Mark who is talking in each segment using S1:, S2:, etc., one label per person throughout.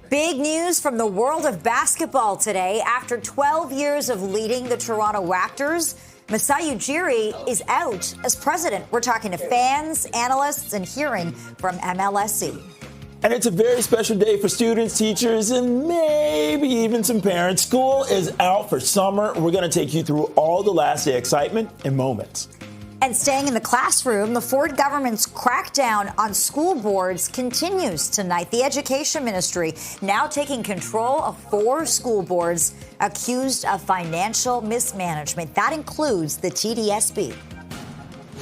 S1: Big news from the world of basketball today. After 12 years of leading the Toronto Raptors, Masai Ujiri is out as president. We're talking to fans, analysts, and hearing from MLSE.
S2: And it's a very special day for students, teachers, and maybe even some parents. School is out for summer. We're going to take you through all the last day excitement in moments.
S1: And staying in the classroom, the Ford government's crackdown on school boards continues tonight. The Education Ministry now taking control of 4 school boards accused of financial mismanagement. That includes the TDSB.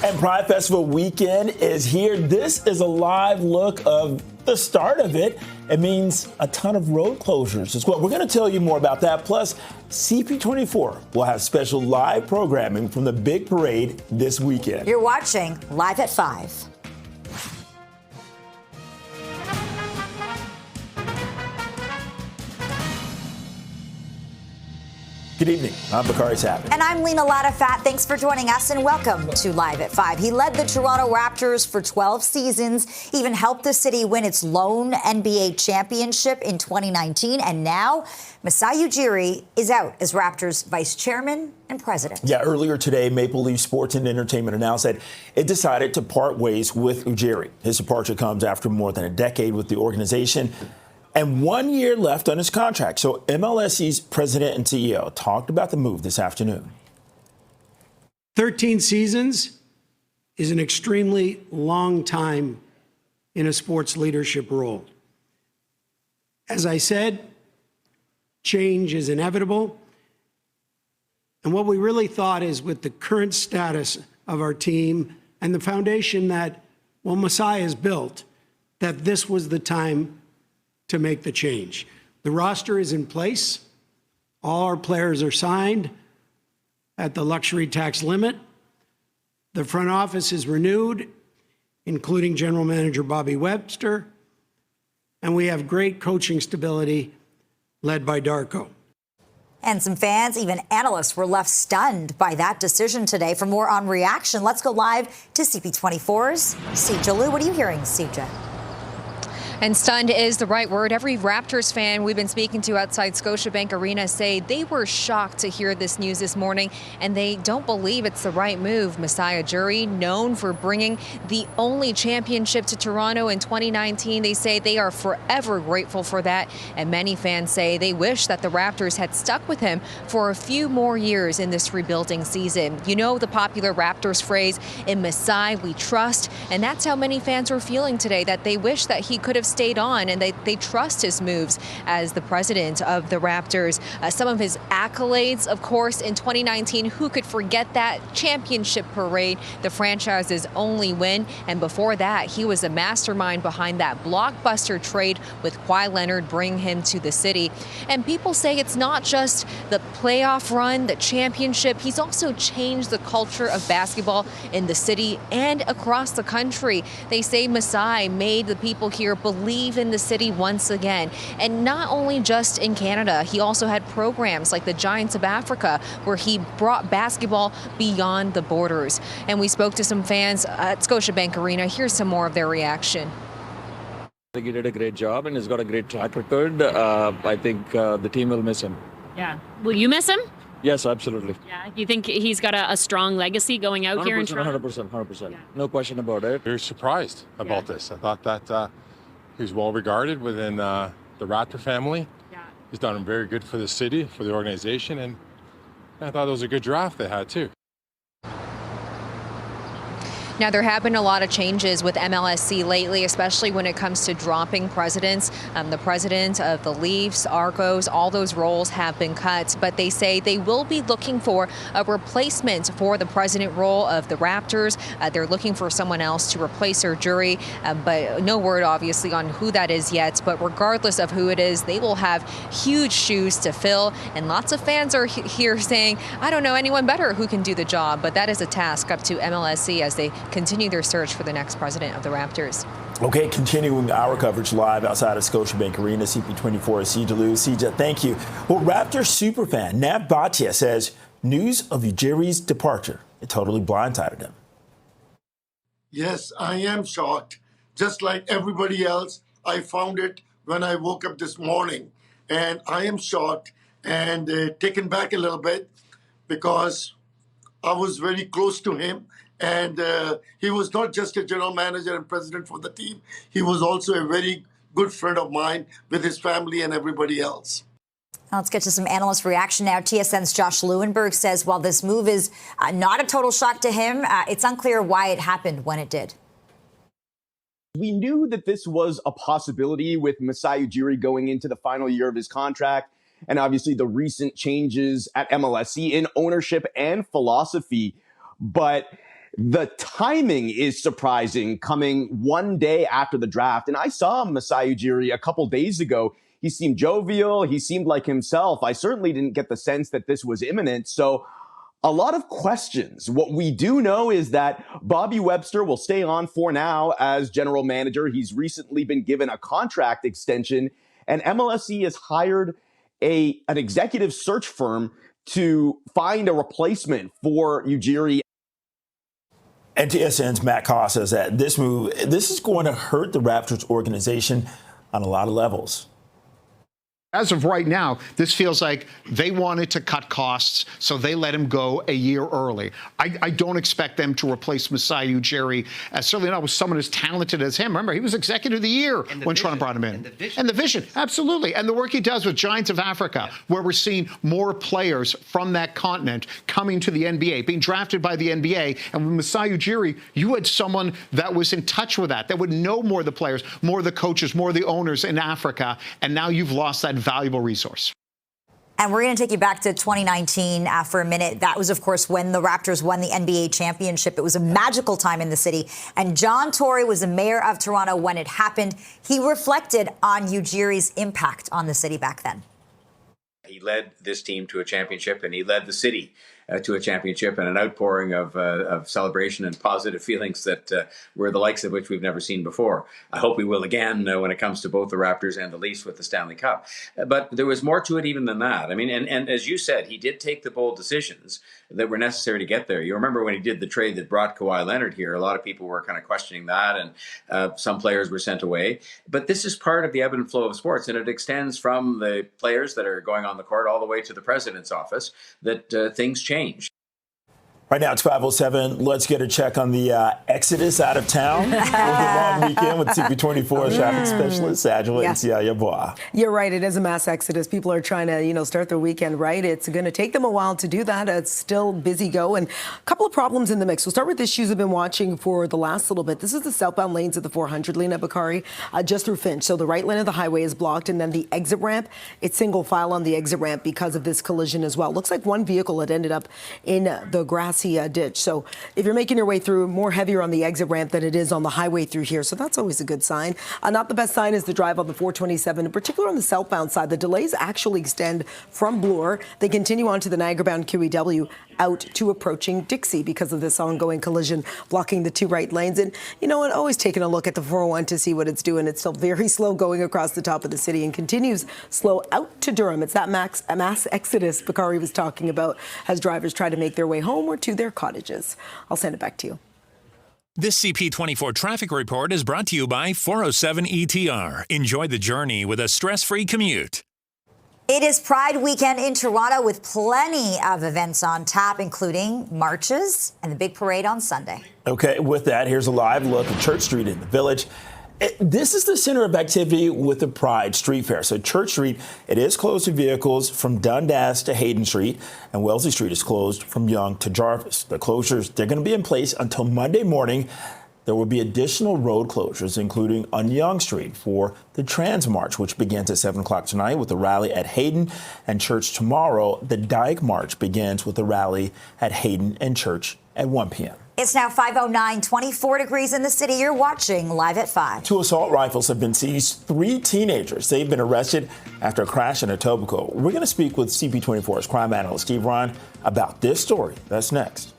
S2: And Pride Festival weekend is here. This is a live look of the start of it. It means a ton of road closures as well. We're going to tell you more about that. Plus, CP24 will have special live programming from the big parade this weekend.
S1: You're watching Live at 5.
S2: Good evening. I'm Bakari Sabin.
S1: And I'm Lena Latafat. Thanks for joining us and welcome to Live at 5. He led the Toronto Raptors for 12 seasons, even helped the city win its lone NBA championship in 2019. And now Masai Ujiri is out as Raptors vice chairman and president.
S2: Yeah, earlier today, Maple Leaf Sports and Entertainment announced that it decided to part ways with Ujiri. His departure comes after more than a decade with the organization and 1 year left on his contract. So MLSE's president and CEO talked about the move this afternoon.
S3: 13 seasons is an extremely long time in a sports leadership role. As I said, change is inevitable. And what we really thought is, with the current status of our team and the foundation that, well, Masai has built, that this was the time to make the change. The roster is in place. All our players are signed at the luxury tax limit. The front office is renewed, including General Manager Bobby Webster. And we have great coaching stability led by Darko.
S1: And some fans, even analysts, were left stunned by that decision today. For more on reaction, let's go live to CP24's Sija Lou. What are you hearing, Sija?
S4: And stunned is the right word. Every Raptors fan we've been speaking to outside Scotiabank Arena say they were shocked to hear this news this morning, and they don't believe it's the right move. Masai Ujiri, known for bringing the only championship to Toronto in 2019, they say they are forever grateful for that. And many fans say they wish that the Raptors had stuck with him for a few more years in this rebuilding season. You know the popular Raptors phrase, "In Masai we trust," and that's how many fans were feeling today, that they wish that he could have stayed on, and they trust his moves as the president of the Raptors. Some of his accolades, of course, in 2019, who could forget that championship parade, the franchise's only win. And before that, he was a mastermind behind that blockbuster trade with Kawhi Leonard, bringing him to the city. And people say it's not just the playoff run, the championship. He's also changed the culture of basketball in the city and across the country. They say Masai made the people here believe in the city once again. And not only just in Canada, he also had programs like the Giants of Africa, where he brought basketball beyond the borders. And we spoke to some fans at Scotiabank Arena. Here's some more of their reaction.
S5: I think he did a great job and he's got a great track record. I think the team will miss him.
S6: Yeah. Will you miss him?
S5: Yes, absolutely.
S6: Yeah. You think he's got a strong legacy going out here in Toronto?
S5: 100%.
S6: Yeah.
S5: No question about it.
S7: Very surprised about this. I thought that he's well regarded within the Raptor family.
S6: Yeah.
S7: He's done very good for the city, for the organization, and I thought it was a good draft they had too.
S4: Now, there have been a lot of changes with MLSE lately, especially when it comes to dropping presidents. The president of the Leafs, Argos, all those roles have been cut, but they say they will be looking for a replacement for the president role of the Raptors. They're looking for someone else to replace Ujiri, but no word, obviously, on who that is yet. But regardless of who it is, they will have huge shoes to fill, and lots of fans are here saying, I don't know anyone better who can do the job, but that is a task up to MLSE as they continue their search for the next president of the Raptors.
S2: Okay, continuing our coverage live outside of Scotiabank Arena, CP24, Sija Lou. Sija, thank you. Well, Raptors superfan Nav Bhatia says news of Ujiri's departure, it totally blindsided him.
S8: Yes, I am shocked. Just like everybody else, I found it when I woke up this morning. And I am shocked and taken back a little bit because I was very close to him. And he was not just a general manager and president for the team. He was also a very good friend of mine with his family and everybody else.
S1: Let's get to some analyst reaction now. TSN's Josh Lewenberg says while this move is not a total shock to him, it's unclear why it happened when it did.
S9: We knew that this was a possibility with Masai Ujiri going into the final year of his contract, and obviously the recent changes at MLSE in ownership and philosophy. But the timing is surprising, coming one day after the draft. And I saw Masai Ujiri a couple days ago. He seemed jovial. He seemed like himself. I certainly didn't get the sense that this was imminent. So a lot of questions. What we do know is that Bobby Webster will stay on for now as general manager. He's recently been given a contract extension, and MLSE has hired an executive search firm to find a replacement for Ujiri.
S2: And TSN's Matt Koss says that this is going to hurt the Raptors organization on a lot of levels.
S10: As of right now, this feels like they wanted to cut costs, so they let him go a year early. I don't expect them to replace Masai Ujiri, certainly not with someone as talented as him. Remember, he was Executive of the Year when Toronto brought him in. And the vision, absolutely. And the work he does with Giants of Africa, where we're seeing more players from that continent coming to the NBA, being drafted by the NBA. And with Masai Ujiri, you had someone that was in touch with that would know more of the players, more of the coaches, more of the owners in Africa. And now you've lost that valuable resource.
S1: And we're going to take you back to 2019 for a minute. That was, of course, when the Raptors won the NBA championship. It was a magical time in the city. And John Tory was the mayor of Toronto when it happened. He reflected on Ujiri's impact on the city back then.
S11: He led this team to a championship, and he led the city to a championship, and an outpouring of celebration and positive feelings that were the likes of which we've never seen before. I hope we will again when it comes to both the Raptors and the Leafs with the Stanley Cup. But there was more to it even than that. I mean, and as you said, he did take the bold decisions that were necessary to get there. You remember when he did the trade that brought Kawhi Leonard here, a lot of people were kind of questioning that, and some players were sent away. But this is part of the ebb and flow of sports, and it extends from the players that are going on the court all the way to the president's office, that things change.
S2: Right now, it's 5:07. Let's get a check on the exodus out of town over the long weekend with CP24 traffic specialist, Angela and Bois.
S12: You're right. It is a mass exodus. People are trying to, start their weekend right. It's going to take them a while to do that. It's still busy go. And a couple of problems in the mix. We'll start with issues I've been watching for the last little bit. This is the southbound lanes of the 400 lane at Bakari, just through Finch. So the right lane of the highway is blocked, and then the exit ramp, it's single file on the exit ramp because of this collision as well. Looks like one vehicle had ended up in the grassy ditch. So if you're making your way through, more heavier on the exit ramp than it is on the highway through here. So that's always a good sign. Not the best sign is the drive on the 427, in particular on the southbound side. The delays actually extend from Bloor. They continue on to the Niagara-bound QEW out to approaching Dixie because of this ongoing collision blocking the two right lanes. And you know what? Always taking a look at the 401 to see what it's doing. It's still very slow going across the top of the city and continues slow out to Durham. It's that mass exodus Bakari was talking about as drivers try to make their way home or to their cottages. I'll send it back to you.
S13: This CP24 traffic report is brought to you by 407 ETR. Enjoy the journey with a stress-free commute.
S1: It is Pride weekend in Toronto with plenty of events on tap, including marches and the big parade on Sunday.
S2: Okay, with that, here's a live look at Church Street in the Village. This is the center of activity with the Pride Street Fair. So Church Street, it is closed to vehicles from Dundas to Hayden Street, and Wellesley Street is closed from Yonge to Jarvis. The closures, they're going to be in place until Monday morning. There will be additional road closures, including on Yonge Street for the Trans March, which begins at 7 o'clock tonight with the rally at Hayden and Church tomorrow. The Dyke March begins with the rally at Hayden and Church at 1 p.m.
S1: It's now 5:09, 24 degrees in the city. You're watching Live at 5.
S2: 2 assault rifles have been seized. 3 teenagers, they've been arrested after a crash in Etobicoke. We're going to speak with CP24's crime analyst Steve Ryan about this story. That's next.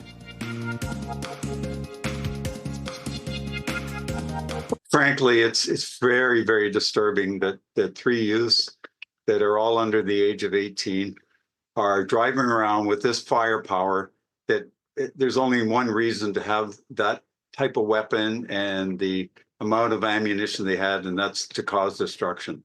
S14: Frankly, it's very, very disturbing that the 3 youths that are all under the age of 18 are driving around with this firepower that there's only one reason to have that type of weapon and the amount of ammunition they had, and that's to cause destruction.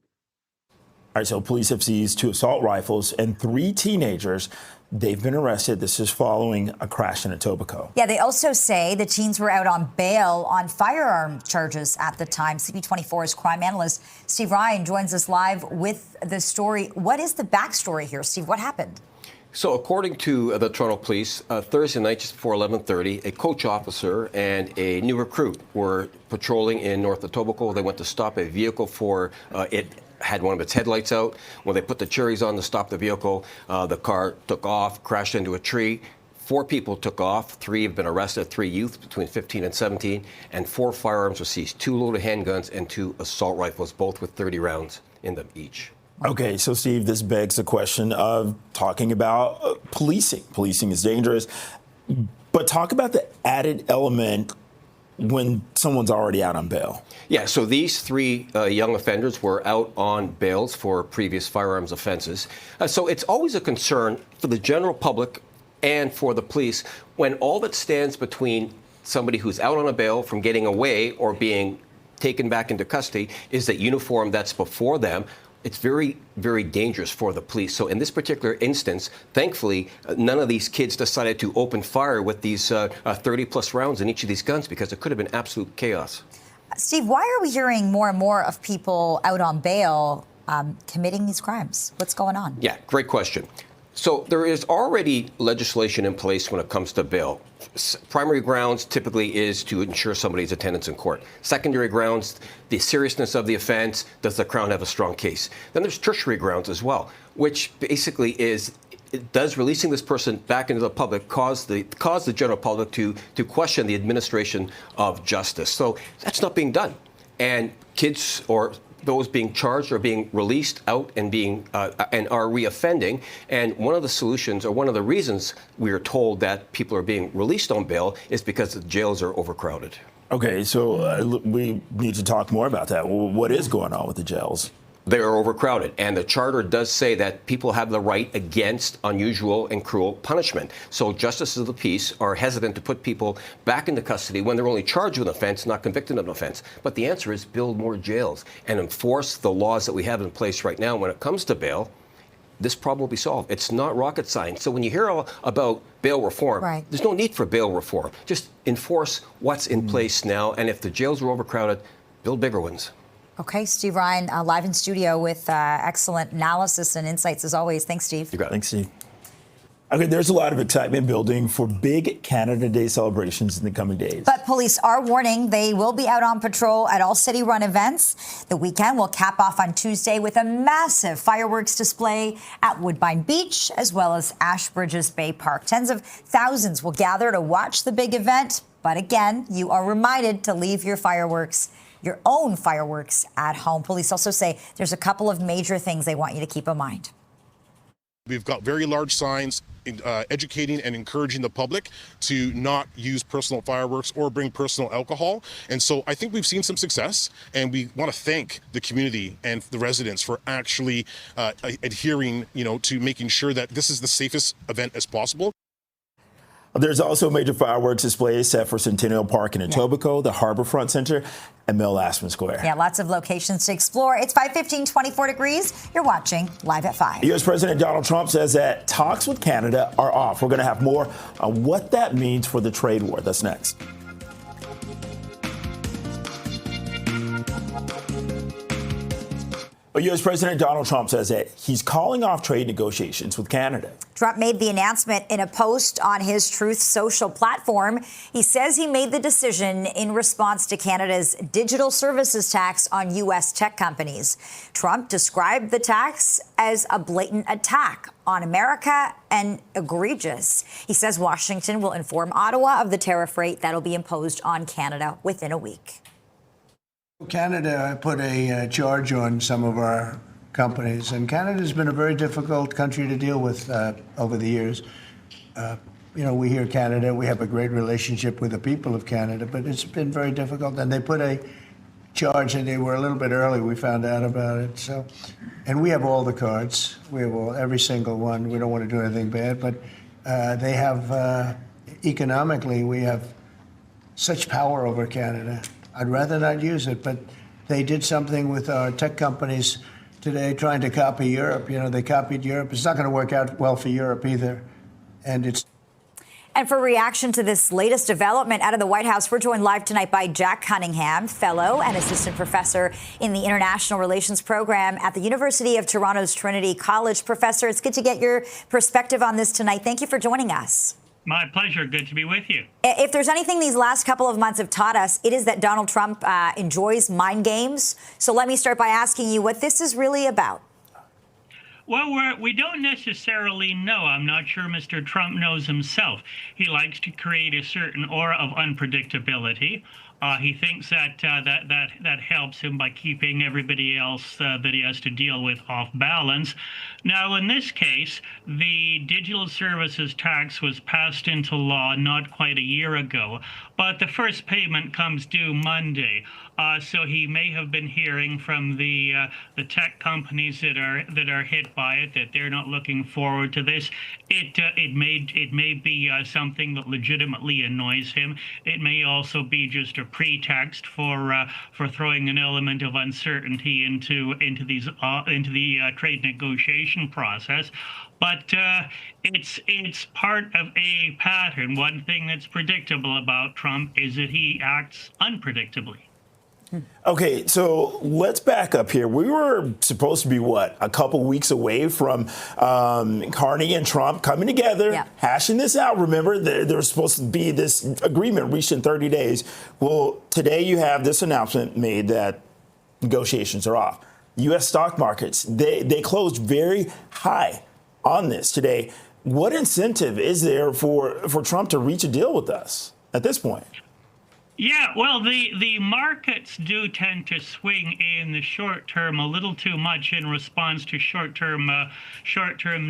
S2: All right, so police have seized 2 assault rifles and 3 teenagers. They've been arrested. This is following a crash in Etobicoke.
S1: Yeah, they also say the teens were out on bail on firearm charges at the time. CP24's crime analyst Steve Ryan joins us live with the story. What is the backstory here, Steve? What happened?
S15: So according to the Toronto Police, Thursday night just before 11:30, a coach officer and a new recruit were patrolling in North Etobicoke. They went to stop a vehicle for it had one of its headlights out. When they put the cherries on to stop the vehicle, the car took off, crashed into a tree. 4 people took off. 3 have been arrested, 3 youth between 15 and 17, and 4 firearms were seized, 2 loaded handguns and 2 assault rifles, both with 30 rounds in them each.
S2: Okay, so Steve, this begs the question of talking about policing. Policing is dangerous, but talk about the added element when someone's already out on bail.
S15: Yeah, so these 3 young offenders were out on bails for previous firearms offenses. So it's always a concern for the general public and for the police when all that stands between somebody who's out on a bail from getting away or being taken back into custody is that uniform that's before them. It's very, very dangerous for the police. So in this particular instance, thankfully, none of these kids decided to open fire with these 30-plus rounds in each of these guns because it could have been absolute chaos.
S1: Steve, why are we hearing more and more of people out on bail committing these crimes? What's going on?
S15: Yeah, great question. So there is already legislation in place when it comes to bail. Primary grounds typically is to ensure somebody's attendance in court. Secondary grounds, the seriousness of the offense, does the Crown have a strong case? Then there's tertiary grounds as well, which basically is, does releasing this person back into the public cause the general public to question the administration of justice? So that's not being done. And kids or those being charged are being released out and being and are reoffending. And one of the solutions, or one of the reasons we are told that people are being released on bail, is because the jails are overcrowded.
S2: Okay, so we need to talk more about that. What is going on with the jails?
S15: They are overcrowded, and the charter does say that people have the right against unusual and cruel punishment. So justices of the peace are hesitant to put people back into custody when they're only charged with an offense, not convicted of an offense. But the answer is build more jails and enforce the laws that we have in place right now when it comes to bail. This problem will be solved. It's not rocket science. So when you hear about bail reform, there's no need for bail reform. Just enforce what's in place now, and if the jails are overcrowded, build bigger ones.
S1: Okay, Steve Ryan, live in studio with excellent analysis and insights as always. Thanks, Steve.
S2: You got it. Thanks, Steve. Okay, there's a lot of excitement building for big Canada Day celebrations in the coming days.
S1: But police are warning they will be out on patrol at all city-run events. The weekend will cap off on Tuesday with a massive fireworks display at Woodbine Beach, as well as Ashbridges Bay Park. Tens of thousands will gather to watch the big event. But again, you are reminded to leave your own fireworks at home. Police also say there's a couple of major things they want you to keep in mind.
S16: We've got very large signs educating and encouraging the public to not use personal fireworks or bring personal alcohol. And so I think we've seen some success, and we want to thank the community and the residents for actually adhering, to making sure that this is the safest event as possible.
S2: There's also a major fireworks display set for Centennial Park in Etobicoke, the Harbourfront Center, and Mill Aspen Square.
S1: Yeah, lots of locations to explore. It's 5:15, 24 degrees. You're watching Live at 5.
S2: U.S. President Donald Trump says that talks with Canada are off. We're going to have more on what that means for the trade war. That's next. U.S. President Donald Trump says that he's calling off trade negotiations with Canada.
S1: Trump made the announcement in a post on his Truth Social platform. He says he made the decision in response to Canada's digital services tax on U.S. tech companies. Trump described the tax as a blatant attack on America and egregious. He says Washington will inform Ottawa of the tariff rate that'll be imposed on Canada within a week.
S17: Canada put a charge on some of our companies, and Canada's been a very difficult country to deal with over the years. We hear Canada, we have a great relationship with the people of Canada, but it's been very difficult. And they put a charge, and they were a little bit early. We found out about it. So, and we have all the cards. We have every single one. We don't want to do anything bad, but they have economically, we have such power over Canada. I'd rather not use it, but they did something with our tech companies today trying to copy Europe. You know, they copied Europe. It's not going to work out well for Europe either.
S1: And for reaction to this latest development out of the White House, we're joined live tonight by Jack Cunningham, fellow and assistant professor in the International Relations program at the University of Toronto's Trinity College. Professor, it's good to get your perspective on this tonight. Thank you for joining us.
S18: My pleasure. Good to be with you.
S1: If there's anything these last couple of months have taught us, it is that Donald Trump enjoys mind games. So let me start by asking you what this is really about.
S18: Well, we don't necessarily know. I'm not sure Mr. Trump knows himself. He likes to create a certain aura of unpredictability. He thinks that helps him by keeping everybody else that he has to deal with off balance. Now, in this case, the digital services tax was passed into law not quite a year ago, but the first payment comes due Monday. So he may have been hearing from the tech companies that are hit by it that they're not looking forward to this. It may be something that legitimately annoys him. It may also be just a pretext for throwing an element of uncertainty into the trade negotiation process. But it's part of a pattern. One thing that's predictable about Trump is that he acts unpredictably.
S2: Okay, so let's back up here. We were supposed to be, a couple weeks away from Carney and Trump coming together, hashing this out. Remember, there was supposed to be this agreement reached in 30 days. Well, today you have this announcement made that negotiations are off. U.S. stock markets, they closed very high on this today. What incentive is there for Trump to reach a deal with us at this point?
S18: Yeah, well, the markets do tend to swing in the short term a little too much in response to short-term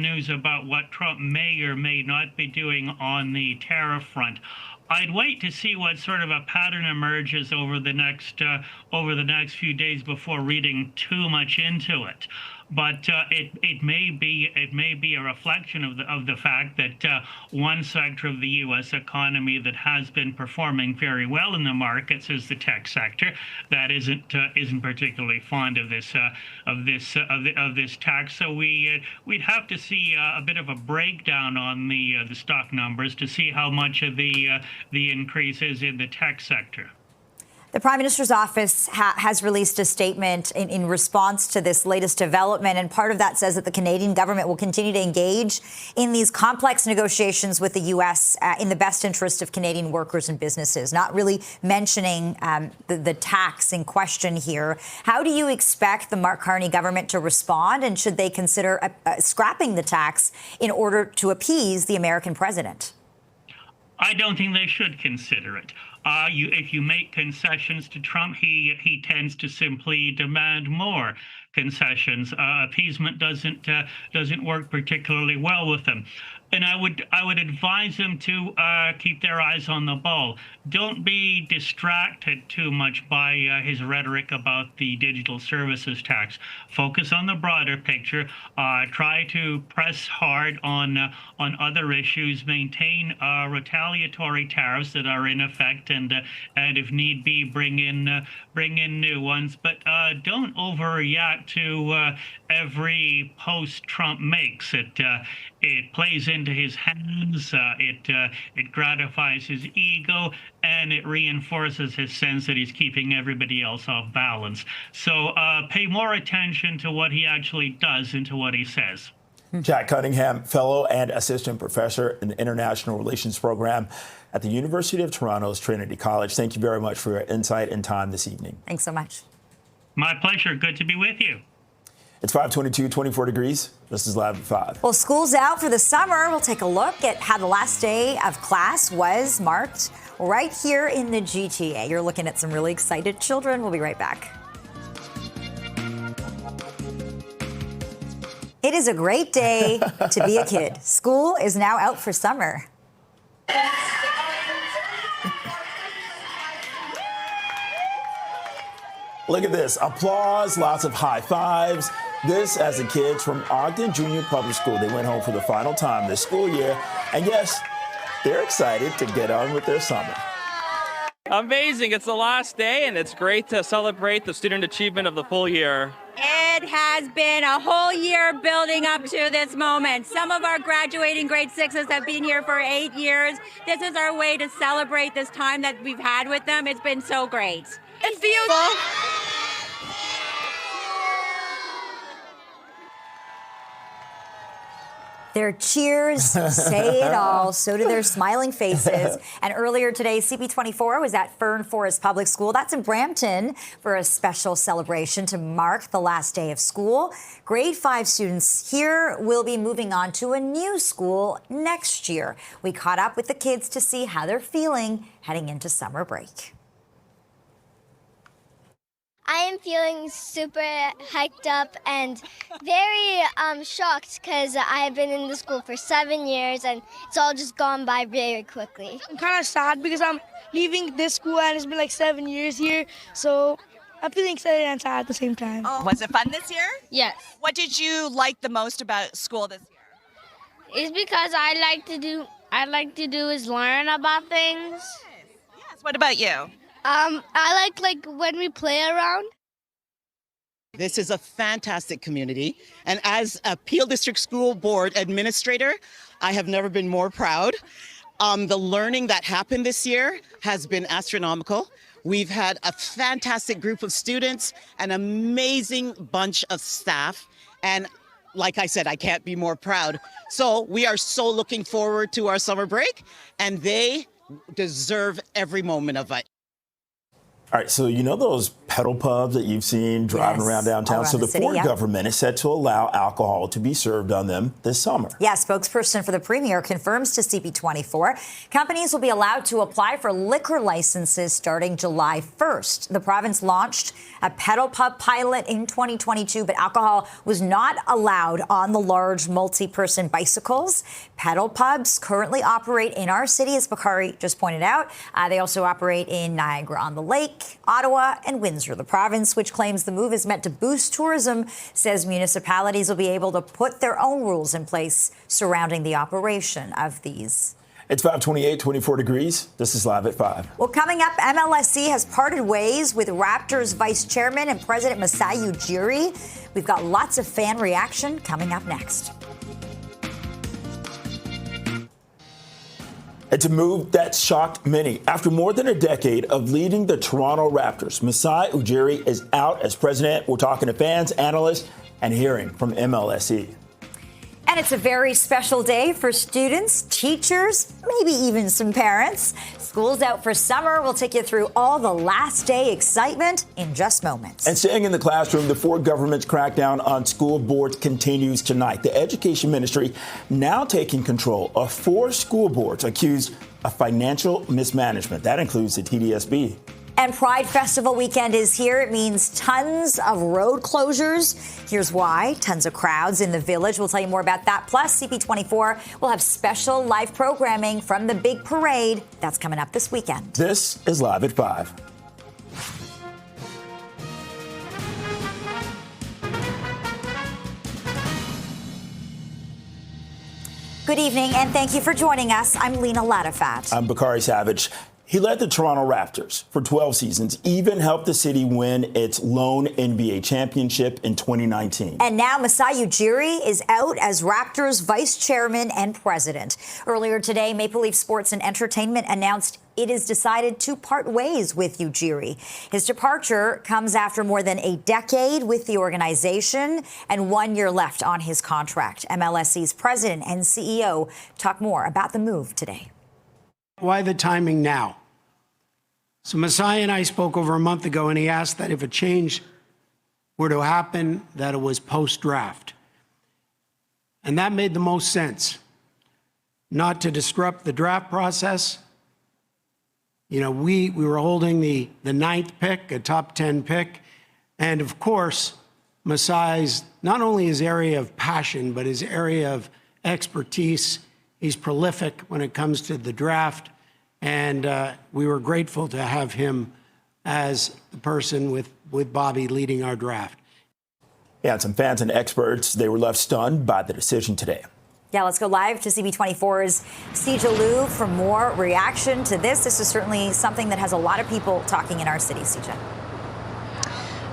S18: news about what Trump may or may not be doing on the tariff front. I'd wait to see what sort of a pattern emerges over the next few days before reading too much into it. But it may be a reflection of the fact that one sector of the U.S. economy that has been performing very well in the markets is the tech sector. That isn't particularly fond of this tax. So we'd have to see a bit of a breakdown on the stock numbers to see how much of the increase is in the tech sector.
S1: The Prime Minister's office has released a statement in response to this latest development, and part of that says that the Canadian government will continue to engage in these complex negotiations with the U.S. In the best interest of Canadian workers and businesses, not really mentioning the tax in question here. How do you expect the Mark Carney government to respond, and should they consider scrapping the tax in order to appease the American president?
S18: I don't think they should consider it. If you make concessions to Trump, he tends to simply demand more concessions. Appeasement doesn't work particularly well with them. And I would advise them to keep their eyes on the ball. Don't be distracted too much by his rhetoric about the digital services tax. Focus on the broader picture. Try to press hard on other issues. Maintain retaliatory tariffs that are in effect, and if need be, bring in new ones. But don't overreact to every post Trump makes. It plays into his hands, it gratifies his ego, and it reinforces his sense that he's keeping everybody else off balance. So pay more attention to what he actually does than to what he says.
S2: Jack Cunningham, fellow and assistant professor in the International Relations program at the University of Toronto's Trinity College. Thank you very much for your insight and time this evening.
S1: Thanks so much.
S18: My pleasure. Good to be with you.
S2: It's 5:22, 24 degrees. This is Live at 5.
S1: Well, school's out for the summer. We'll take a look at how the last day of class was marked right here in the GTA. You're looking at some really excited children. We'll be right back. It is a great day to be a kid. School is now out for summer.
S2: Look at this. Applause, lots of high fives. This as the kids from Ogden Junior Public School. They went home for the final time this school year. And yes, they're excited to get on with their summer.
S19: Amazing. It's the last day, and it's great to celebrate the student achievement of the full year. It has been a whole year building up to this moment. Some of our graduating grade 6s have been here for 8 years. This is our way to celebrate this time that we've had with them. It's been so great.
S20: It feels...
S1: Their cheers say it all. So do their smiling faces. And earlier today, CP24 was at Fern Forest Public School. That's in Brampton for a special celebration to mark the last day of school. Grade 5 students here will be moving on to a new school next year. We caught up with the kids to see how they're feeling heading into summer break.
S21: I am feeling super hyped up and very shocked because I have been in the school for 7 years and it's all just gone by very quickly.
S20: I'm kind of sad because I'm leaving this school and it's been like 7 years here, so I'm feeling excited and sad at the same time.
S22: Oh, was it fun this year?
S21: Yes.
S22: What did you like the most about school this year?
S21: It's because I like to do is learn about things.
S22: Yes. What about you?
S21: I like when we play around.
S23: This is a fantastic community, and as a Peel District School Board Administrator, I have never been more proud. The learning that happened this year has been astronomical. We've had a fantastic group of students, an amazing bunch of staff, and like I said, I can't be more proud. So we are so looking forward to our summer break, and they deserve every moment of it.
S2: All right, so you know those pedal pubs that you've seen driving around downtown?
S1: Around
S2: So the
S1: city,
S2: Ford government is set to allow alcohol to be served on them this summer.
S1: Yeah, spokesperson for the Premier confirms to CP24 companies will be allowed to apply for liquor licenses starting July 1st. The province launched a pedal pub pilot in 2022, but alcohol was not allowed on the large multi-person bicycles. Pedal pubs currently operate in our city, as Bakari just pointed out. They also operate in Niagara-on-the-Lake, Ottawa, and Windsor. The province, which claims the move is meant to boost tourism, says municipalities will be able to put their own rules in place surrounding the operation of these.
S2: It's 5:28, 24 degrees. This is Live at 5.
S1: Well, coming up, MLSE has parted ways with Raptors Vice Chairman and President Masai Ujiri. We've got lots of fan reaction coming up next.
S2: It's a move that shocked many. After more than a decade of leading the Toronto Raptors, Masai Ujiri is out as president. We're talking to fans, analysts, and hearing from MLSE.
S1: And it's a very special day for students, teachers, maybe even some parents. School's out for summer. We'll take you through all the last day excitement in just moments.
S2: And staying in the classroom, the Ford government's crackdown on school boards continues tonight. The Education Ministry now taking control of 4 school boards accused of financial mismanagement. That includes the TDSB.
S1: And Pride Festival weekend is here. It means tons of road closures. Here's why. Tons of crowds in the village. We'll tell you more about that. Plus, CP24 will have special live programming from the big parade. That's coming up this weekend.
S2: This is Live at 5.
S1: Good evening, and thank you for joining us. I'm Lena Latifat.
S2: I'm Bakari Savage. He led the Toronto Raptors for 12 seasons, even helped the city win its lone NBA championship in 2019.
S1: And now Masai Ujiri is out as Raptors vice chairman and president. Earlier today, Maple Leaf Sports and Entertainment announced it is decided to part ways with Ujiri. His departure comes after more than a decade with the organization and 1 year left on his contract. MLSE's president and CEO talk more about the move today.
S3: Why the timing now? So Masai and I spoke over a month ago, and he asked that if a change were to happen, that it was post-draft. And that made the most sense. Not to disrupt the draft process. You know, we were holding the 9th pick, a top 10 pick. And of course, Masai's, not only his area of passion, but his area of expertise. He's prolific when it comes to the draft, and we were grateful to have him as the person with Bobby leading our draft.
S2: Yeah, and some fans and experts, they were left stunned by the decision today.
S1: Yeah, let's go live to CP24's Sija Liu for more reaction to this. This is certainly something that has a lot of people talking in our city, Sija.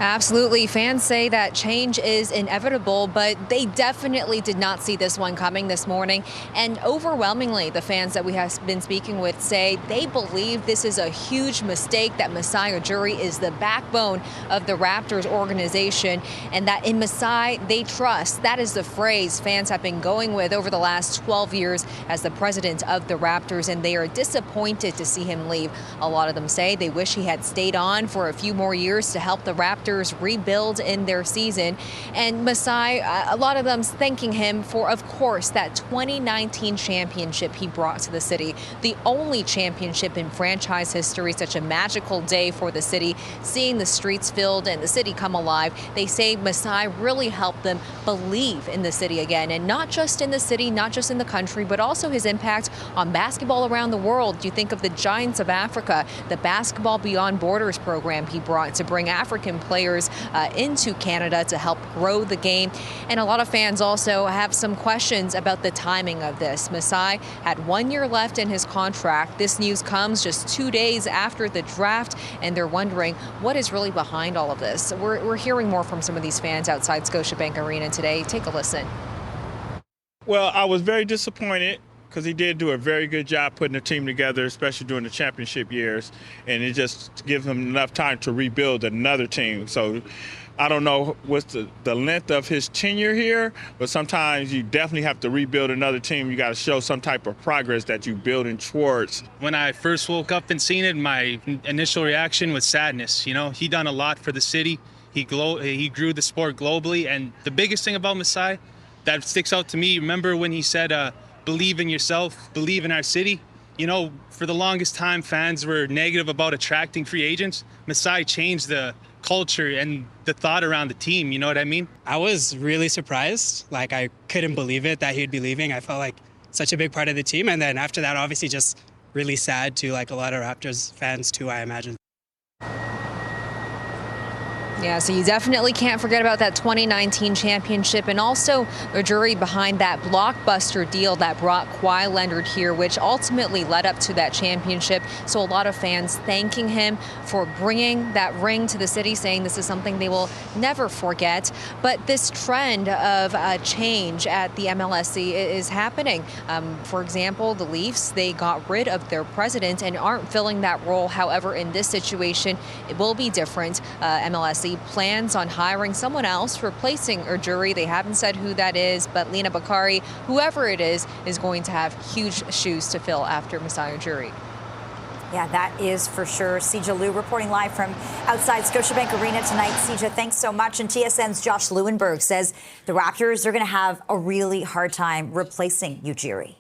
S4: Absolutely. Fans say that change is inevitable, but they definitely did not see this one coming this morning. And overwhelmingly, the fans that we have been speaking with say they believe this is a huge mistake, that Masai Ujiri is the backbone of the Raptors organization, and that in Masai they trust. That is the phrase fans have been going with over the last 12 years as the president of the Raptors, and they are disappointed to see him leave. A lot of them say they wish he had stayed on for a few more years to help the Raptors rebuild in their season. And Masai, a lot of them thanking him for, of course, that 2019 championship he brought to the city. The only championship in franchise history, such a magical day for the city, seeing the streets filled and the city come alive. They say Masai really helped them believe in the city again, and not just in the city, not just in the country, but also his impact on basketball around the world. You think of the Giants of Africa, the Basketball Beyond Borders program he brought to bring African players into Canada to help grow the game. And a lot of fans also have some questions about the timing of this. Masai had 1 year left in his contract. This news comes just 2 days after the draft, and they're wondering what is really behind all of this. We're hearing more from some of these fans outside Scotiabank Arena today. Take a listen.
S5: Well, I was very disappointed because he did do a very good job putting the team together, especially during the championship years, and it just gives him enough time to rebuild another team. So I don't know what's the length of his tenure here, but sometimes you definitely have to rebuild another team. You got to show some type of progress that you're building towards.
S6: When I first woke up and seen it, my initial reaction was sadness. You know, he done a lot for the city. He grew the sport globally, and the biggest thing about Masai that sticks out to me, remember when he said, believe in yourself, believe in our city. You know, for the longest time, fans were negative about attracting free agents. Masai changed the culture and the thought around the team, you know what I mean?
S7: I was really surprised. Like, I couldn't believe it that he'd be leaving. I felt like such a big part of the team. And then after that, obviously just really sad to, like, a lot of Raptors fans too, I imagine.
S4: Yeah, so you definitely can't forget about that 2019 championship, and also Ujiri behind that blockbuster deal that brought Kawhi Leonard here, which ultimately led up to that championship. So a lot of fans thanking him for bringing that ring to the city, saying this is something they will never forget. But this trend of change at the MLSE is happening. For example, the Leafs, they got rid of their president and aren't filling that role. However, in this situation, it will be different. MLSE plans on hiring someone else replacing Ujiri. They haven't said who that is, but Lena Bakari, whoever it is going to have huge shoes to fill after Masai Ujiri.
S1: Yeah, that is for sure. Sija Liu reporting live from outside Scotiabank Arena tonight. Sija, thanks so much. And TSN's Josh Lewinberg says the Raptors are going to have a really hard time replacing Ujiri.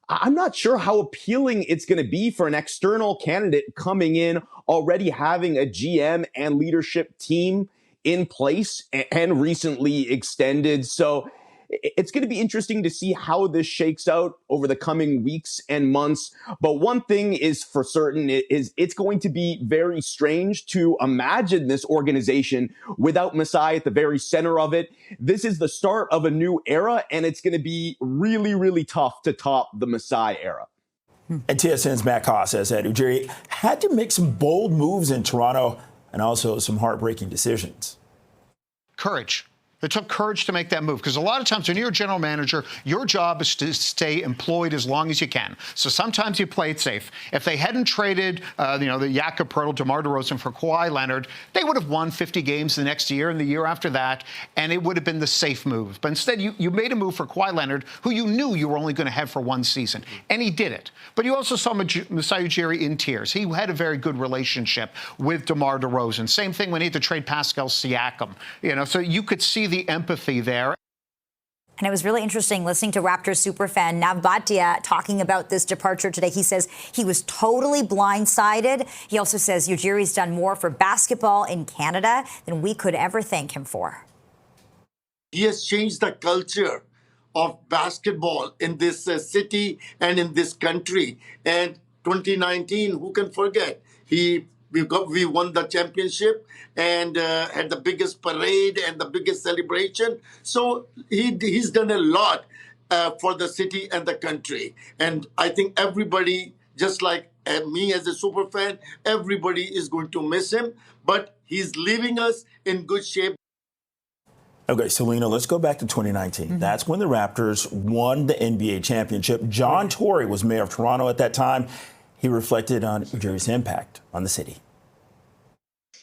S9: I'm not sure how appealing it's going to be for an external candidate coming in, already having a GM and leadership team in place and recently extended. So it's going to be interesting to see how this shakes out over the coming weeks and months. But one thing is for certain is it's going to be very strange to imagine this organization without Masai at the very center of it. This is the start of a new era, and it's going to be really, really tough to top the Masai era.
S2: And TSN's Matt Koss says that Ujiri had to make some bold moves in Toronto and also some heartbreaking decisions.
S10: Courage. It took courage to make that move, because a lot of times when you're a general manager, your job is to stay employed as long as you can. So sometimes you play it safe. If they hadn't traded, the Jakob Poeltl, DeMar DeRozan for Kawhi Leonard, they would have won 50 games the next year and the year after that, and it would have been the safe move. But instead, you made a move for Kawhi Leonard, who you knew you were only going to have for one season, and he did it. But you also saw Masai Ujiri in tears. He had a very good relationship with DeMar DeRozan. Same thing when he had to trade Pascal Siakam. So you could see the empathy there.
S1: And it was really interesting listening to Raptors superfan Nav Bhatia talking about this departure today. He says he was totally blindsided. He also says Ujiri's done more for basketball in Canada than we could ever thank him for.
S8: He has changed the culture of basketball in this city and in this country. And 2019, who can forget? We won the championship and had the biggest parade and the biggest celebration. So he's done a lot for the city and the country. And I think everybody, just like me as a super fan, everybody is going to miss him. but he's leaving us in good shape.
S2: Okay, Selena, let's go back to 2019. That's when the Raptors won the NBA championship. John Tory was mayor of Toronto at that time. He reflected on Ujiri's impact on the city.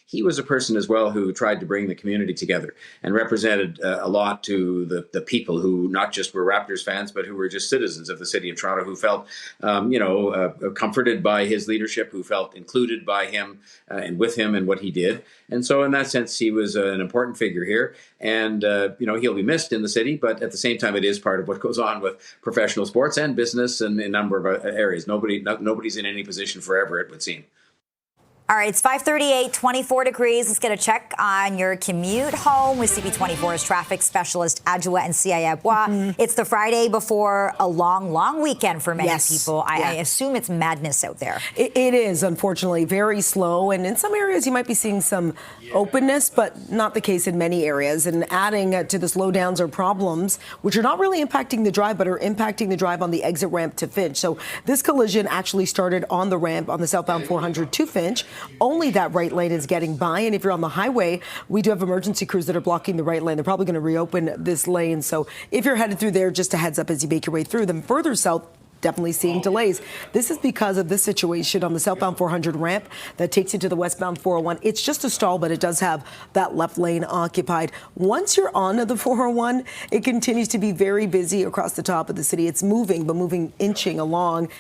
S11: He was a person as well who tried to bring the community together and represented a lot to the people who not just were Raptors fans, but who were just citizens of the city of Toronto, who felt, comforted by his leadership, who felt included by him and with him and what he did. And so in that sense, he was an important figure here. And, he'll be missed in the city, but at the same time, it is part of what goes on with professional sports and business and a number of areas. Nobody's in any position forever, it would seem.
S1: All right, it's 5:38, 24 degrees. Let's get a check on your commute home with CP24's traffic specialist, Adjoa and Siayabwa. It's the Friday before a long weekend for many people. I assume it's madness out there.
S12: It is, unfortunately, very slow. And in some areas, you might be seeing some openness, but not the case in many areas. And adding to the slowdowns are problems, which are not really impacting the drive, but are impacting the drive on the exit ramp to Finch. So this collision actually started on the ramp on the southbound 400 to Finch. Only that right lane is getting by. And if you're on the highway, we do have emergency crews that are blocking the right lane. They're probably going to reopen this lane. So if you're headed through there, just a heads up as you make your way through. Then further south, definitely seeing delays. This is because of this situation on the southbound 400 ramp that takes you to the westbound 401. It's just a stall, but it does have that left lane occupied. Once you're on the 401, it continues to be very busy across the top of the city. It's moving, but inching along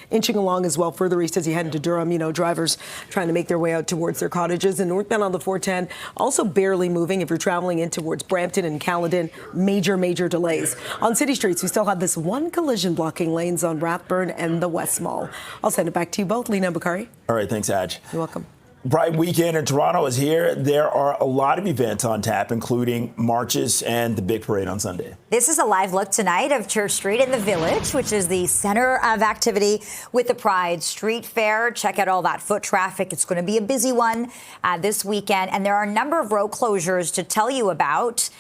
S12: as well further east as you head into Durham. Drivers trying to make their way out towards their cottages. And northbound on the 410, also barely moving. If you're traveling in towards Brampton and Caledon, major delays. On city streets, we still have this one collision blocking lanes on Rathburn and the West Mall. I'll send it back to you both, Lena and Bakari.
S2: All right, thanks, Aj.
S12: You're welcome.
S2: Pride weekend in Toronto is here. There are a lot of events on tap, including marches and the big parade on Sunday.
S1: This is a live look tonight of Church Street in the Village, which is the center of activity with the Pride Street Fair. Check out all that foot traffic. It's going to be a busy one this weekend. And there are a number of road closures to tell you about.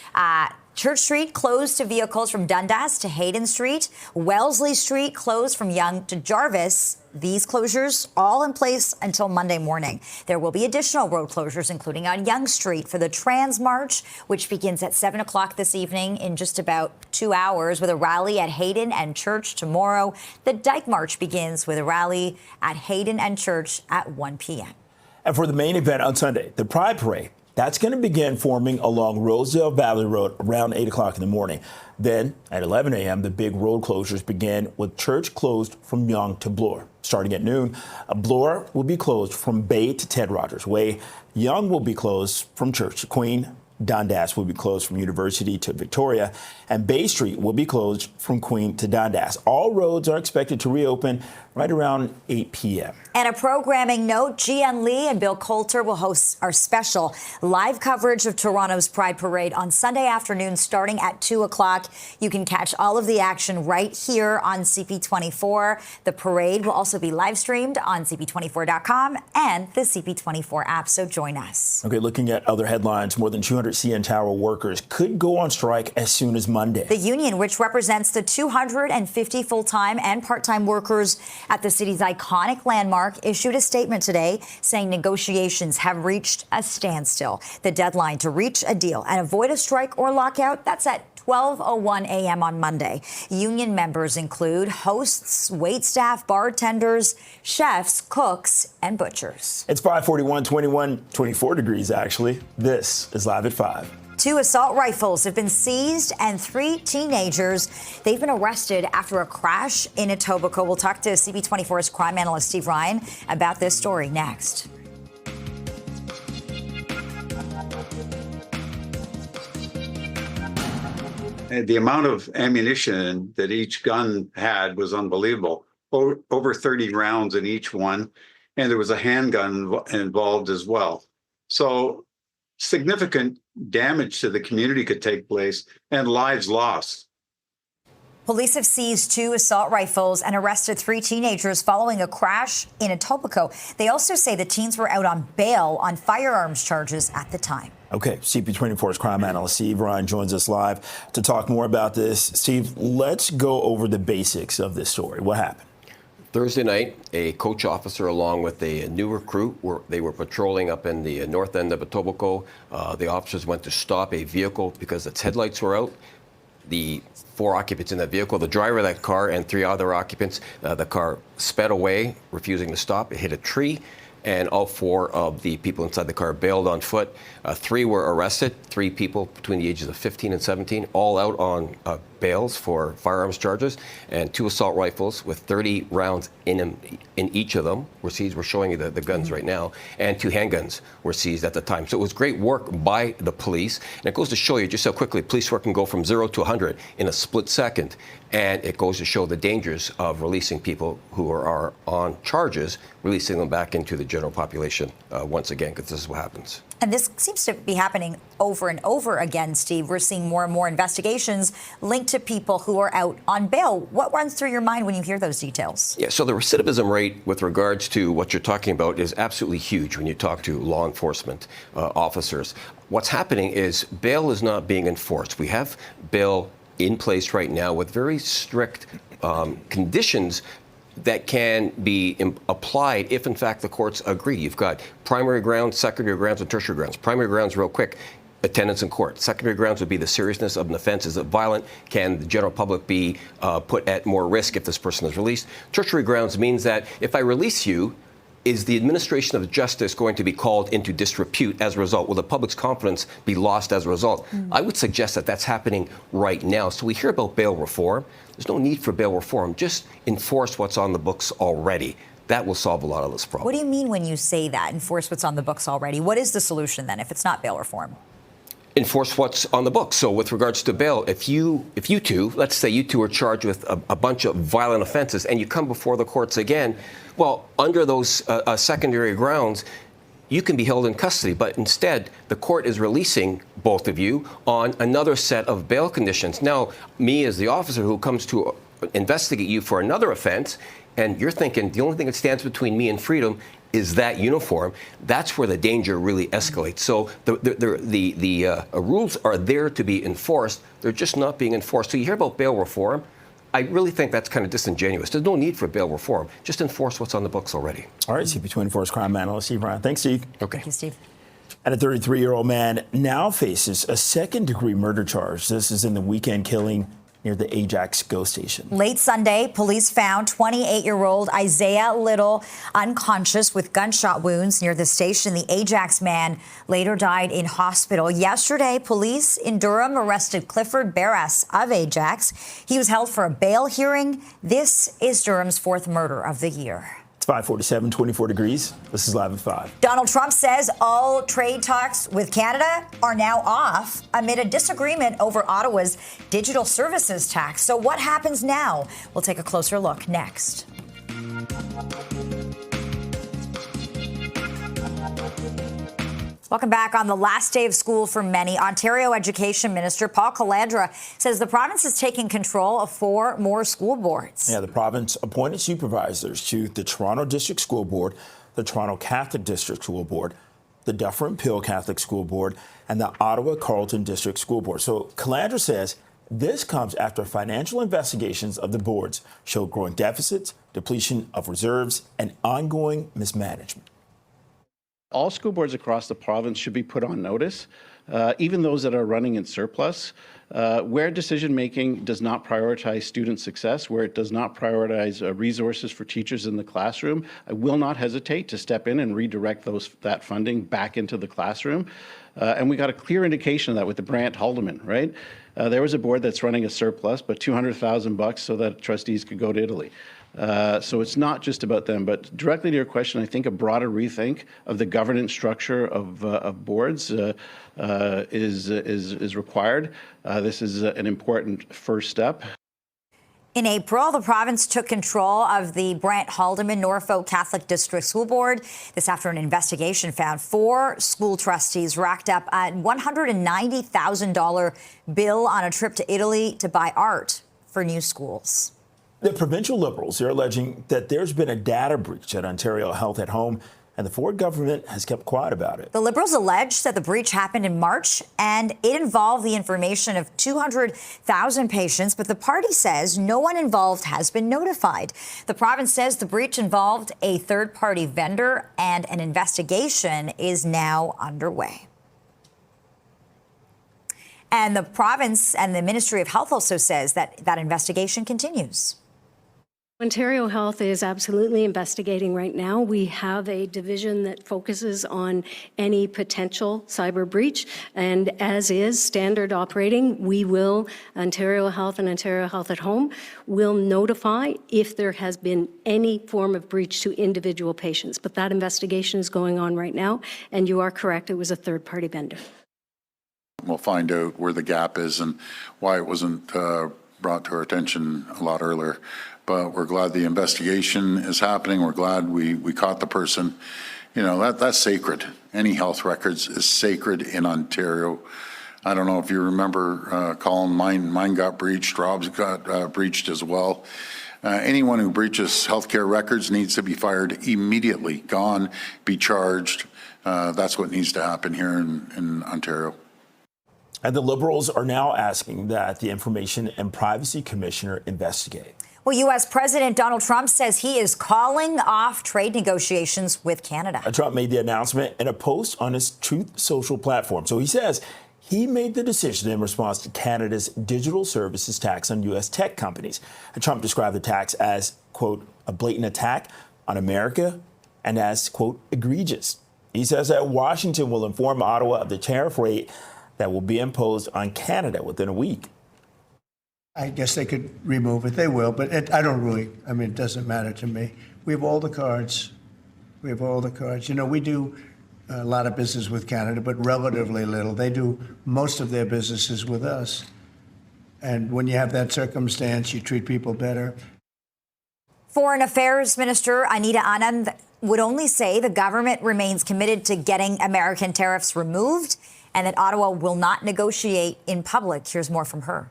S1: Church Street closed to vehicles from Dundas to Hayden Street. Wellesley Street closed from Yonge to Jarvis. These closures all in place until Monday morning. There will be additional road closures, including on Yonge Street for the Trans March, which begins at 7 o'clock this evening in just about 2 hours with a rally at Hayden and Church tomorrow. The Dyke March begins with a rally at Hayden and Church at 1 p.m.
S2: And for the main event on Sunday, the Pride Parade, that's going to begin forming along Rosedale Valley Road around 8 o'clock in the morning. Then at 11 a.m., the big road closures begin with Church closed from Yonge to Bloor. Starting at noon, Bloor will be closed from Bay to Ted Rogers Way. Yonge will be closed from Church to Queen. Dundas will be closed from University to Victoria, and Bay Street will be closed from Queen to Dundas. All roads are expected to reopen right around 8 p.m.
S1: And a programming note, Gian Lee and Bill Coulter will host our special live coverage of Toronto's Pride Parade on Sunday afternoon starting at 2 o'clock. You can catch all of the action right here on CP24. The parade will also be live streamed on CP24.com and the CP24 app, so join us.
S2: Okay, looking at other headlines, more than 200 CN Tower workers could go on strike as soon as Monday.
S1: The union, which represents the 250 full-time and part-time workers at the city's iconic landmark, issued a statement today saying negotiations have reached a standstill. The deadline to reach a deal and avoid a strike or lockout, that's at 12:01 a.m. on Monday. Union members include hosts, waitstaff, bartenders, chefs, cooks, and butchers.
S2: It's 5:41, 24 degrees actually. This is Live at 5.
S1: 2 assault rifles have been seized and 3 teenagers, they've been arrested after a crash in Etobicoke. We'll talk to CP24's crime analyst Steve Ryan about this story next.
S14: The amount of ammunition that each gun had was unbelievable. Over 30 rounds in each one, and there was a handgun involved as well. So significant damage to the community could take place and lives lost.
S1: Police have seized 2 assault rifles and arrested 3 teenagers following a crash in Etobicoke. They also say the teens were out on bail on firearms charges at the time.
S2: Okay, CP24's crime analyst Steve Ryan joins us live to talk more about this. Steve, let's go over the basics of this story. What happened?
S13: Thursday night, a coach officer along with a new recruit, they were patrolling up in the north end of Etobicoke. The officers went to stop a vehicle because its headlights were out. The 4 occupants in that vehicle, the driver of that car and 3 other occupants, the car sped away, refusing to stop. It hit a tree, and all 4 of the people inside the car bailed on foot. 3 were arrested, 3 people between the ages of 15 and 17, all out on bails for firearms charges, and 2 assault rifles with 30 rounds in them, in each of them were seized. We're showing you the guns right now, and 2 handguns were seized at the time. So it was great work by the police, and it goes to show you just how quickly police work can go from 0 to 100 in a split second, and it goes to show the dangers of releasing people who are on charges, releasing them back into the general population once again, because this is what happens.
S1: And this seems to be happening over and over again, Steve. We're seeing more and more investigations linked to people who are out on bail. What runs through your mind when you hear those details?
S13: Yeah, so the recidivism rate with regards to what you're talking about is absolutely huge when you talk to law enforcement officers. What's happening is bail is not being enforced. We have bail in place right now with very strict conditions that can be applied if, in fact, the courts agree. You've got primary grounds, secondary grounds, and tertiary grounds. Primary grounds, real quick, attendance in court. Secondary grounds would be the seriousness of an offense. Is it violent? Can the general public be put at more risk if this person is released? Tertiary grounds means that if I release you, is the administration of justice going to be called into disrepute as a result? Will the public's confidence be lost as a result? I would suggest that that's happening right now. So we hear about bail reform. There's no need for bail reform. Just enforce what's on the books already. That will solve a lot of this problem.
S1: What do you mean when you say that? Enforce what's on the books already. What is the solution then if it's not bail reform?
S13: Enforce what's on the books. So with regards to bail, if you two, let's say you two are charged with a bunch of violent offenses and you come before the courts again, well, under those secondary grounds, you can be held in custody. But instead, the court is releasing both of you on another set of bail conditions. Now, me as the officer who comes to investigate you for another offense, and you're thinking the only thing that stands between me and freedom is that uniform, that's where the danger really escalates. So the rules are there to be enforced. They're just not being enforced. So you hear about bail reform. I really think that's kind of disingenuous. There's no need for bail reform. Just enforce what's on the books already.
S2: All right, CP24's crime analyst, Steve Ryan. Thanks, Steve.
S13: Okay.
S1: Thank you, Steve.
S2: And a 33-year-old man now faces a second-degree murder charge. This is in the weekend killing near the Ajax GO station.
S1: Late Sunday, police found 28-year-old Isaiah Little unconscious with gunshot wounds near the station. The Ajax man later died in hospital. Yesterday, police in Durham arrested Clifford Barras of Ajax. He was held for a bail hearing. This is Durham's 4th murder of the year.
S2: It's 5:47, 24 degrees. This is Live at 5.
S1: Donald Trump says all trade talks with Canada are now off amid a disagreement over Ottawa's digital services tax. So what happens now? We'll take a closer look next. Welcome back. On the last day of school for many, Ontario Education Minister Paul Calandra says the province is taking control of 4 more school boards.
S2: Yeah, the province appointed supervisors to the Toronto District School Board, the Toronto Catholic District School Board, the Dufferin-Peel Catholic School Board, and the Ottawa-Carleton District School Board. So Calandra says this comes after financial investigations of the boards showed growing deficits, depletion of reserves, and ongoing mismanagement.
S15: All school boards across the province should be put on notice, even those that are running in surplus, where decision-making does not prioritize student success, where it does not prioritize resources for teachers in the classroom. I will not hesitate to step in and redirect that funding back into the classroom. And we got a clear indication of that with the Brandt-Haldeman, right? There was a board that's running a surplus, but $200,000 so that trustees could go to Italy. So it's not just about them, but directly to your question, I think a broader rethink of the governance structure of boards is required. This is an important first step.
S1: In April, the province took control of the Brandt-Haldeman Norfolk Catholic District School Board. This after an investigation found 4 school trustees racked up a $190,000 bill on a trip to Italy to buy art for new schools.
S2: The provincial Liberals are alleging that there's been a data breach at Ontario Health at Home and the Ford government has kept quiet about it.
S1: The Liberals allege that the breach happened in March, and it involved the information of 200,000 patients, but the party says no one involved has been notified. The province says the breach involved a third-party vendor, and an investigation is now underway. And the province and the Ministry of Health also says that that investigation continues.
S16: Ontario Health is absolutely investigating right now. We have a division that focuses on any potential cyber breach, and as is standard operating, we will, Ontario Health and Ontario Health at Home, will notify if there has been any form of breach to individual patients. But that investigation is going on right now, and you are correct, it was a third-party vendor.
S17: We'll find out where the gap is and why it wasn't brought to our attention a lot earlier. But we're glad the investigation is happening. We're glad we caught the person. You know, that's sacred. Any health records is sacred in Ontario. I don't know if you remember, Colin, mine got breached. Rob's got breached as well. Anyone who breaches healthcare records needs to be fired immediately, gone, be charged. That's what needs to happen here in Ontario.
S2: And the Liberals are now asking that the Information and Privacy Commissioner investigate.
S1: Well, U.S. President Donald Trump says he is calling off trade negotiations with Canada.
S2: Trump made the announcement in a post on his Truth Social platform. So he says he made the decision in response to Canada's digital services tax on U.S. tech companies. And Trump described the tax as, quote, a blatant attack on America and as, quote, egregious. He says that Washington will inform Ottawa of the tariff rate that will be imposed on Canada within a week.
S18: I guess they could remove it. They will, but it doesn't matter to me. We have all the cards. We have all the cards. You know, we do a lot of business with Canada, but relatively little. They do most of their businesses with us. And when you have that circumstance, you treat people better.
S1: Foreign Affairs Minister Anita Anand would only say the government remains committed to getting American tariffs removed and that Ottawa will not negotiate in public. Here's more from her.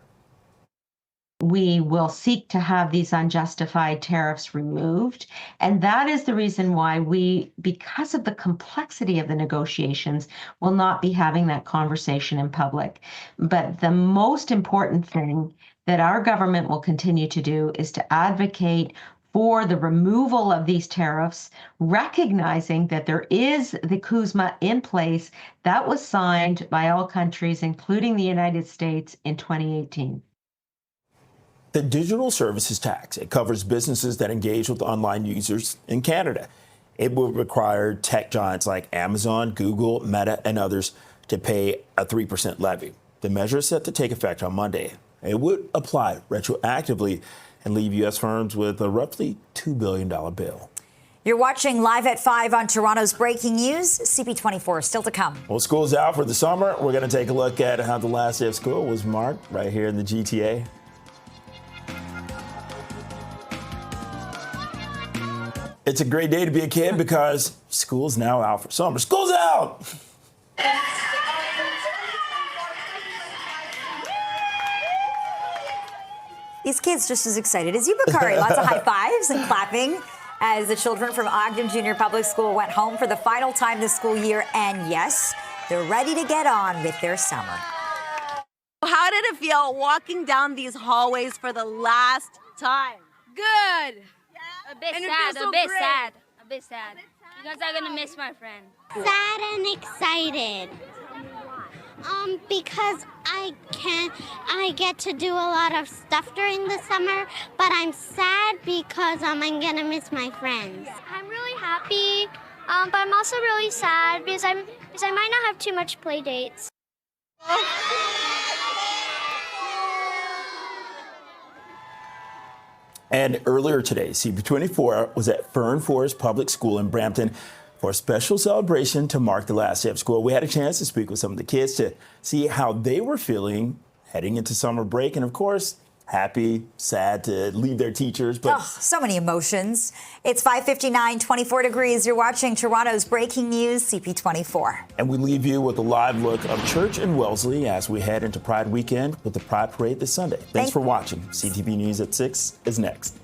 S24: We will seek to have these unjustified tariffs removed. And that is the reason why we, because of the complexity of the negotiations, will not be having that conversation in public. But the most important thing that our government will continue to do is to advocate for the removal of these tariffs, recognizing that there is the CUSMA in place that was signed by all countries, including the United States, in 2018.
S2: The digital services tax, it covers businesses that engage with online users in Canada. It will require tech giants like Amazon, Google, Meta, and others to pay a 3% levy. The measure is set to take effect on Monday. It would apply retroactively and leave U.S. firms with a roughly $2 billion bill.
S1: You're watching Live at 5 on Toronto's Breaking News. CP24 still to come.
S2: Well, school's out for the summer. We're going to take a look at how the last day of school was marked right here in the GTA. It's a great day to be a kid because school's now out for summer. School's out!
S1: These kids just as excited as you, Bakari. Lots of high fives and clapping as the children from Ogden Junior Public School went home for the final time this school year. And yes, they're ready to get on with their summer.
S25: How did it feel walking down these hallways for the last time?
S26: Good.
S25: Yeah.
S26: A bit
S25: And it
S26: sad,
S25: feels so
S26: a bit
S25: great.
S26: sad, a bit sad. Because I'm gonna miss my friend.
S21: Sad and excited. Because I get to do a lot of stuff during the summer, but I'm sad because I'm gonna miss my friends.
S27: I'm really happy, but I'm also really sad because I might not have too much play dates.
S2: And earlier today, CP24 was at Fern Forest Public School in Brampton for a special celebration to mark the last day of school. We had a chance to speak with some of the kids to see how they were feeling heading into summer break. And of course, happy, sad to leave their teachers. But
S1: so many emotions. It's 5:59, 24 degrees. You're watching Toronto's Breaking News, CP24.
S2: And we leave you with a live look of Church and Wellesley as we head into Pride Weekend with the Pride Parade this Sunday. Thanks for watching. CTV News at 6 is next.